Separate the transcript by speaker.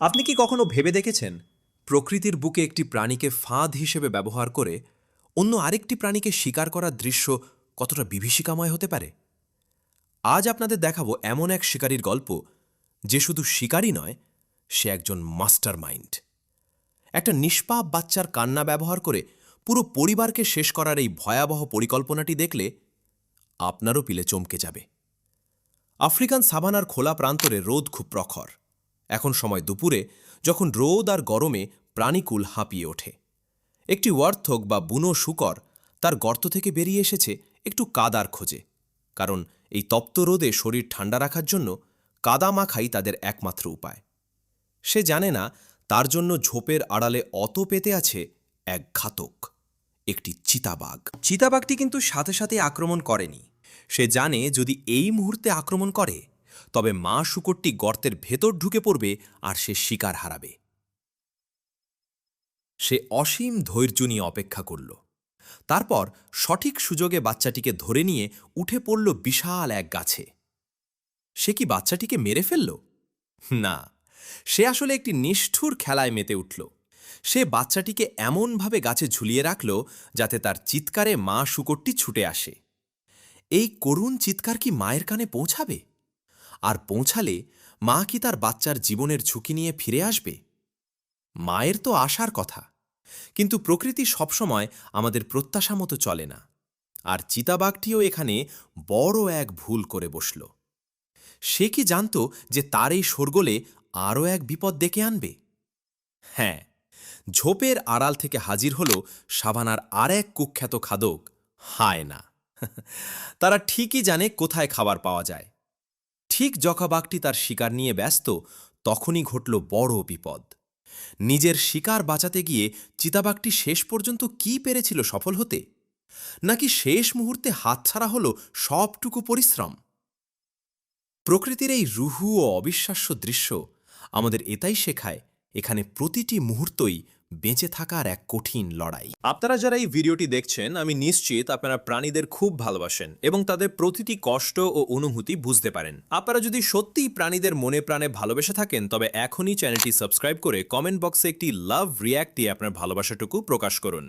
Speaker 1: আপনি কি কখনো ভেবে দেখেছেন প্রকৃতির বুকে একটি প্রাণীকে ফাঁদ হিসেবে ব্যবহার করে অন্য আরেকটি প্রাণীকে শিকার করার দৃশ্য কতটা বিভীষিকাময় হতে পারে? আজ আপনাদের দেখাবো এমন এক শিকারীর গল্প যে শুধু শিকারই নয়, সে একজন মাস্টার মাইন্ড। একটা নিষ্পাপ বাচ্চার কান্না ব্যবহার করে পুরো পরিবারকে শেষ করার এই ভয়াবহ পরিকল্পনাটি দেখলে আপনারও পিলে চমকে যাবে। আফ্রিকান সাভানার খোলা প্রান্তরে রোদ খুব প্রখর। এখন সময় দুপুরে, যখন রোদ আর গরমে প্রাণীকুল হাঁপিয়ে ওঠে। একটি ওয়ার্থক বা বুনো শূকর তার গর্ত থেকে বেরিয়ে এসেছে একটু কাদার খোঁজে, কারণ এই তপ্ত রোদে শরীর ঠান্ডা রাখার জন্য কাদা মাখাই তাদের একমাত্র উপায়। সে জানে না তার জন্য ঝোপের আড়ালে অত পেতে আছে এক ঘাতক, একটি চিতাবাঘ। চিতাবাঘটি কিন্তু সাথে সাথে আক্রমণ করেনি। সে জানে যদি এই মুহূর্তে আক্রমণ করে তবে মা শূকরটি গর্তের ভেতর ঢুকে পড়বে আর সে শিকার হারাবে। সে অসীম ধৈর্য নিয়ে অপেক্ষা করল। তারপর সঠিক সুযোগে বাচ্চাটিকে ধরে নিয়ে উঠে পড়ল বিশাল এক গাছে। সে কি বাচ্চাটিকে মেরে ফেলল? না, সে আসলে একটি নিষ্ঠুর খেলায় মেতে উঠল। সে বাচ্চাটিকে এমনভাবে গাছে ঝুলিয়ে রাখল যাতে তার চিৎকারে মা শূকরটি ছুটে আসে। এই করুণ চিৎকার কি মায়ের কানে পৌঁছাবে? আর পৌঁছালে মা কি তার বাচ্চার জীবনের ঝুঁকি নিয়ে ফিরে আসবে? মায়ের তো আসার কথা, কিন্তু প্রকৃতি সবসময় আমাদের প্রত্যাশা মতো চলে না। আর চিতাবাঘটিও এখানে বড় এক ভুল করে বসল। সে কি জানত যে তার এই শোরগোলে আরও এক বিপদ ডেকে আনবে? হ্যাঁ, ঝোপের আড়াল থেকে হাজির হল সাভানার আর এক কুখ্যাত খাদক, হায়না। তারা ঠিকই জানে কোথায় খাবার পাওয়া যায়। ঠিক যখন বাঘটি তার শিকার নিয়ে ব্যস্ত, তখনই ঘটল বড় বিপদ। নিজের শিকার বাঁচাতে গিয়ে চিতাবাঘটি শেষ পর্যন্ত কি পেরেছিল সফল হতে, নাকি শেষ মুহূর্তে হাতছাড়া হল সবটুকু পরিশ্রম? প্রকৃতির এই রুহু ও অবিশ্বাস্য দৃশ্য আমাদের এটাই শেখায়, এখানে প্রতিটি মুহূর্তই বেঁচে থাকার এক কঠিন লড়াই। আপনারা যারা এই ভিডিওটি দেখছেন, আমি নিশ্চিত আপনারা প্রাণীদের খুব ভালোবাসেন এবং তাদের প্রতিটি কষ্ট ও অনুভূতি বুঝতে পারেন। আপনারা যদি সত্যিই প্রাণীদের মনে প্রাণে ভালোবেসে থাকেন, তবে এখনই চ্যানেলটি সাবস্ক্রাইব করে কমেন্ট বক্সে একটি লাভ রিয়্যাক্ট দিয়ে আপনার ভালোবাসাটুকু প্রকাশ করুন।